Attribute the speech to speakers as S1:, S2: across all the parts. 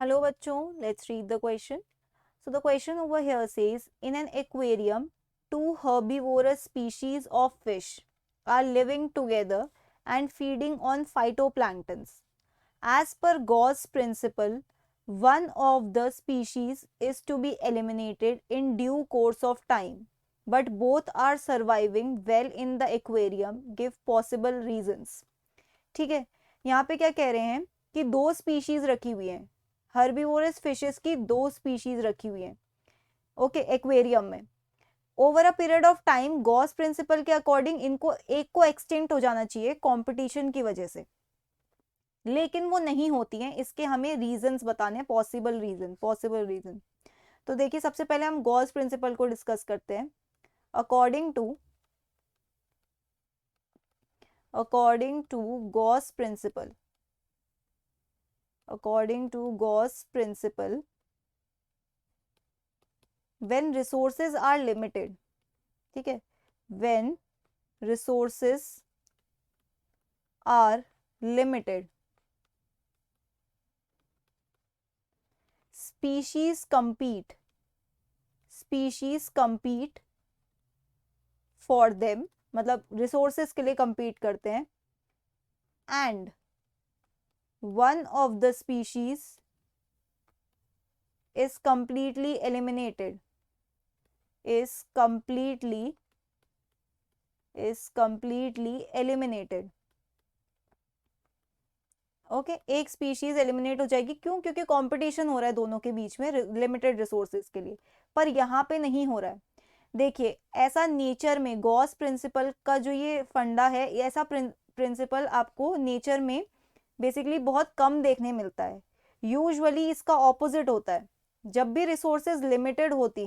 S1: Hello bachcho, let's read the question. So the question over here says, in an aquarium, two herbivorous species of fish are living together and feeding on phytoplanktons. As per Gauss principle, one of the species is to be eliminated in due course of time, but both are surviving well in the aquarium. Give possible reasons. ठीक है, यहाँ पे क्या कह रहे हैं कि दो स्पीशीज रखी हुई हैं, हर्बीवोरस फिशेस की दो स्पीशीज रखी हुई हैं, ओके, एक्वेरियम में। Over a period of time Gause principle के अकॉर्डिंग इनको एक को एक्सटिंक्ट हो जाना चाहिए कंपटीशन की वजह से, लेकिन वो नहीं होती हैं। इसके हमें रीजंस बताने, पॉसिबल रीजन। तो देखिए, सबसे पहले हम गॉस प्रिंसिपल को डिस्कस करते हैं। According to Gause principle, according to Gauss principle, when resources are limited, ठीक है, when resources are limited, species compete for them, मतलब resources के लिए compete करते हैं, and one of the species is completely eliminated, okay, एक species eliminate हो जाएगी। क्यों? क्योंकि कंपटीशन हो रहा है दोनों के बीच में लिमिटेड रिसोर्सेज के लिए, पर यहाँ पे नहीं हो रहा है। देखिए, ऐसा नेचर में गॉस प्रिंसिपल का जो ये फंडा है, ऐसा प्रिंसिपल आपको नेचर में बेसिकली बहुत कम देखने मिलता है। यूजुअली इसका ऑपोजिट होता है। जब भी रिसोर्सेज लिमिटेड होती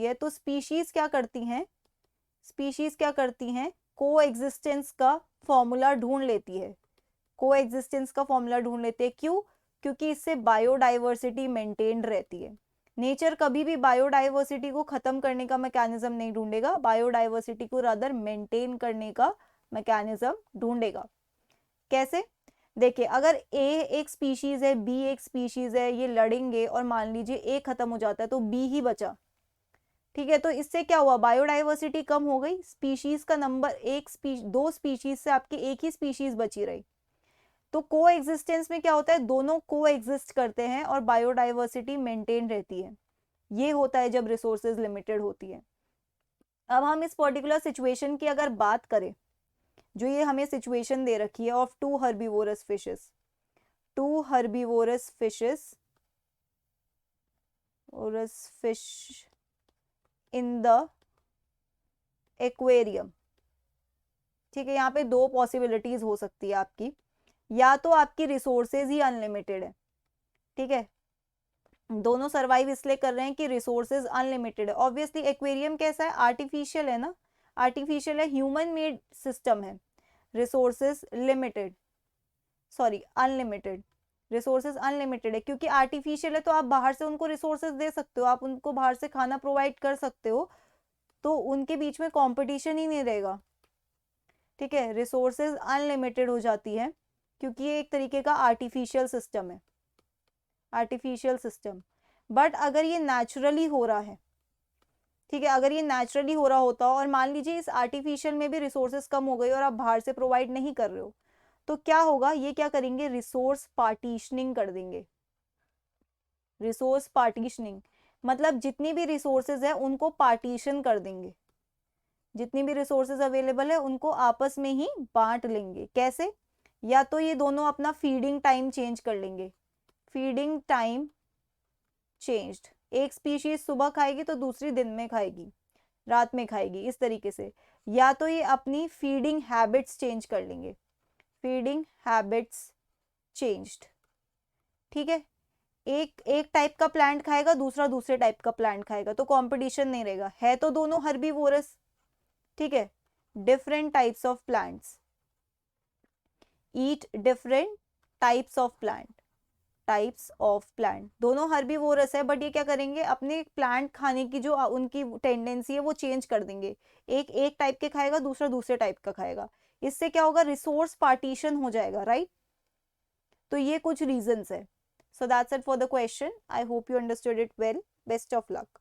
S1: हैं, तो स्पीशीज क्या करती हैं, को एग्जिस्टेंस का फॉर्मूला ढूंढ लेती है। क्यों? क्योंकि इससे बायोडाइवर्सिटी मेंटेन रहती है। नेचर कभी भी बायोडाइवर्सिटी को खत्म करने का मैकेनिज्म नहीं ढूंढेगा, बायोडाइवर्सिटी को रादर मेंटेन करने का मैकेनिज्म ढूंढेगा। कैसे? देखिए, अगर ए एक स्पीशीज है, बी एक स्पीशीज है, ये लड़ेंगे और मान लीजिए ए खत्म हो जाता है तो बी ही बचा, ठीक है, तो इससे क्या हुआ? बायोडाइवर्सिटी कम हो गई, स्पीशीज का नंबर दो स्पीशीज से आपकी एक ही स्पीशीज बची रही। तो को एग्जिस्टेंस में क्या होता है? दोनों को एग्जिस्ट करते हैं और बायोडाइवर्सिटी मेंटेन रहती है। ये होता है जब रिसोर्सेज लिमिटेड होती है। अब हम इस पर्टिकुलर सिचुएशन की अगर बात करें, जो ये हमें सिचुएशन दे रखी है of two herbivorous fish in the aquarium, ठीक है, यहाँ पे दो पॉसिबिलिटीज हो सकती है आपकी। या तो आपकी रिसोर्सेज ही अनलिमिटेड है, ठीक है, दोनों सरवाइव इसलिए कर रहे हैं कि रिसोर्सेज अनलिमिटेड है। ऑब्वियसली एक्वेरियम कैसा है? आर्टिफिशियल है ना, आर्टिफिशियल है, ह्यूमन मेड सिस्टम है। रिसोर्सेज अनलिमिटेड, रिसोर्सेज अनलिमिटेड है क्योंकि आर्टिफिशियल है, तो आप बाहर से उनको रिसोर्सेज दे सकते हो, आप उनको बाहर से खाना प्रोवाइड कर सकते हो, तो उनके बीच में कंपटीशन ही नहीं रहेगा, ठीक है। रिसोर्सेज अनलिमिटेड हो जाती है क्योंकि ये एक तरीके का आर्टिफिशियल सिस्टम। बट अगर ये नेचुरली हो रहा है, ठीक है, अगर ये नेचुरली हो रहा होता और मान लीजिए इस आर्टिफिशियल में भी रिसोर्सेज कम हो गई और आप बाहर से प्रोवाइड नहीं कर रहे हो, तो क्या होगा? ये क्या करेंगे? रिसोर्स पार्टीशनिंग कर देंगे। रिसोर्स पार्टीशनिंग मतलब जितनी भी रिसोर्सेज है उनको पार्टीशन कर देंगे, जितनी भी रिसोर्सेज अवेलेबल है उनको आपस में ही बांट लेंगे। कैसे? या तो ये दोनों अपना फीडिंग टाइम चेंज कर लेंगे, फीडिंग टाइम चेंज्ड, एक स्पीशीज सुबह खाएगी तो दूसरी दिन में खाएगी, रात में खाएगी, इस तरीके से। या तो ये अपनी फीडिंग हैबिट्स चेंज कर लेंगे, फीडिंग हैबिट्स चेंज्ड, ठीक है। एक टाइप का प्लांट खाएगा, दूसरा दूसरे टाइप का प्लांट खाएगा, तो कंपटीशन नहीं रहेगा। है तो दोनों हर्बीवोरस, ठीक है, different types of plants eat different types of plant, दोनों हर्बीवोरस है, बट ये क्या करेंगे? अपने प्लांट खाने की जो उनकी टेंडेंसी है वो चेंज कर देंगे। एक टाइप के खाएगा, दूसरा दूसरे टाइप का खाएगा। इससे क्या होगा? रिसोर्स पार्टीशन हो जाएगा, राइट। तो ये कुछ रीजंस है. So that's it for the question. I hope you understood it well. Best of luck.